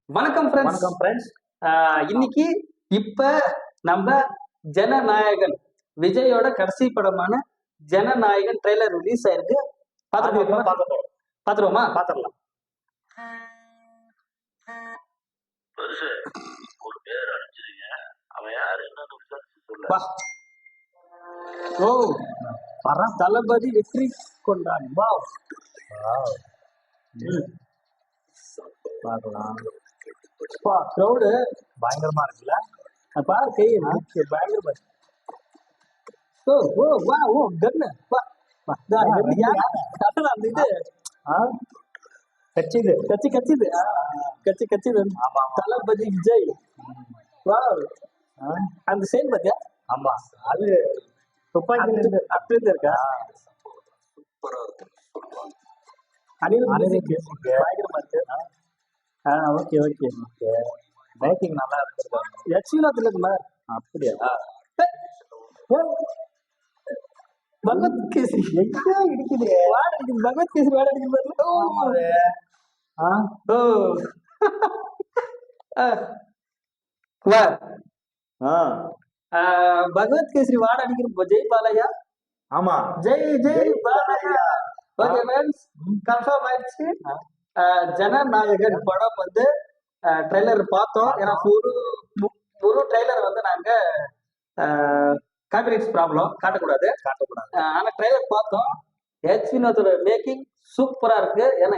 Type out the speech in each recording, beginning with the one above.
வணக்கம் ஃப்ரெண்ட்ஸ். வணக்கம் ஃப்ரெண்ட்ஸ். இன்னைக்கு இப்ப நம்ம ஜனநாயகன் விஜயோட கடைசி படமான ஜனநாயகன் ட்ரெய்லர் ரிலீஸ் ஆயிருக்கு. பாத்துருவோமா? பாத்துடலாம். பெருசு ஒரு பேர் அனுப்பிச்சிருங்க. அவன் யாரு என்னன்னு விசாரிச்சு சொல்ல. ஓ தளபதி வெற்றி கொண்டான். வா பார்க்கலாம். க்ரௌடு பயங்கரமா இருக்குல்ல? பாரு கை பயங்கரமா இருக்கு. ஓ ஓ வா ஓ கன்னு வா அந்த இது கட்சிது கட்சிது தளபதி விஜய். வா அந்த சேம் பாத்தியா? ஆமா, அது துப்பாக்கில இருந்து அப்படி இருக்கா? அனில் பயங்கரமா இருக்கு. Okay okay okay. மேக்கிங் நல்லா இருக்கு. யக்ஷிநாத்ல இருக்குமா? அப்படியா? பகவத் கேசரி எங்க இடிக்குது? வாட அடிக்குது. பகவத் கேசரி வாட அடிக்குது பாரு. ஓ வா பகவத் கேசரி வாட அடிக்கிற ஜெய் பாலையா. ஆமா, Jai Balayya. Okay friends, confirm ஆயிடுச்சு. ஜனநாயகன் படம் வந்து ட்ரெய்லர் பார்த்தோம். ஏன்னா ஒரு ட்ரெய்லர் வந்து நாங்க காப்பிரைட்ஸ் ப்ராப்ளம் காட்டக்கூடாது. ஆனா ட்ரெய்லர் பார்த்தோம். வினோத்தோட மேக்கிங் சூப்பரா இருக்கு. ஏன்னா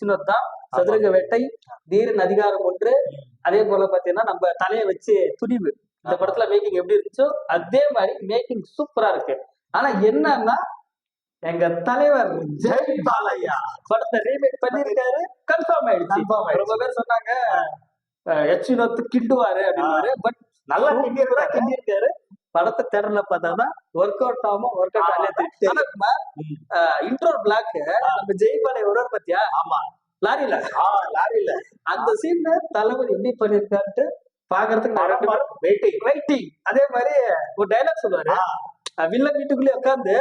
வினோத் தான் சதுரங்க வேட்டை, தீரன் அதிகாரம் ஒன்று, அதே போல பாத்தீங்கன்னா நம்ம தலையை வச்சு துணிவு, இந்த படத்துல மேக்கிங் எப்படி இருந்துச்சோ அதே மாதிரி மேக்கிங் சூப்பரா இருக்கு. ஆனா என்னன்னா எங்க தலைவர் ஜெய் பாலையா படத்தை ரீமேக் பண்ணிருக்காரு. கன்ஃபார்ம் ஆயிடுச்சு. ரொம்ப பேர் சொன்னாங்க வினோத் கிண்டுவாரு அப்படின்னு. பட் நல்லா கிண்டிருக்காரு. படத்தை தேட்டர்ல பார்த்தாதான் ஒர்க் அவுட் ஆகும். ஒர்க் அவுட் ஆகல. இன்ட்ரோ பிளாக் நம்ம ஜெய் பாலை ஒருவர் பத்தியா? ஆமா, லாரியில அந்த சீன் தலைவர் எப்படி பண்ணிருக்காருட்டு பாக்குறதுக்கு வெயிட்டிங். அதே மாதிரி ஒரு டைலாக் சொல்லுவாரு. வில்ல வீட்டுக்குள்ளே உட்காந்து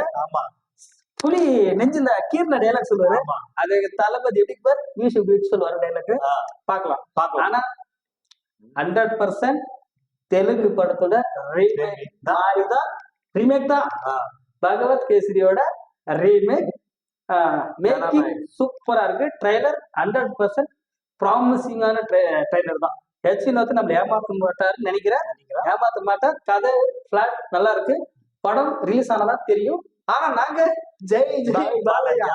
புலி நெஞ்சில கீர்ன டைலாக் சொல்லுவாரு. அது தளபதி எப்படி பார் மியூசிக் சொல்லுவாரு டைலாக். பாக்கலாம். ஆனா 100% தெலுங்கு படத்தோட ரீமேக் தான். பகவத் கேசரியோட ரீமேக். மேக்கிங் சூப்பரா இருக்கு. ட்ரெய்லர் 100% ப்ராமிசிங்கான ட்ரெய்லர் தான். வினோத் நம்ம ஏமாத்த மாட்டாருன்னு நினைக்கிறேன். ஏமாத்த மாட்டார். கதை பிளாட் நல்லா இருக்கு. படம் ரிலீஸ் ஆனதா தெரியும். ஆனா நாங்க ஜெய் பாலையா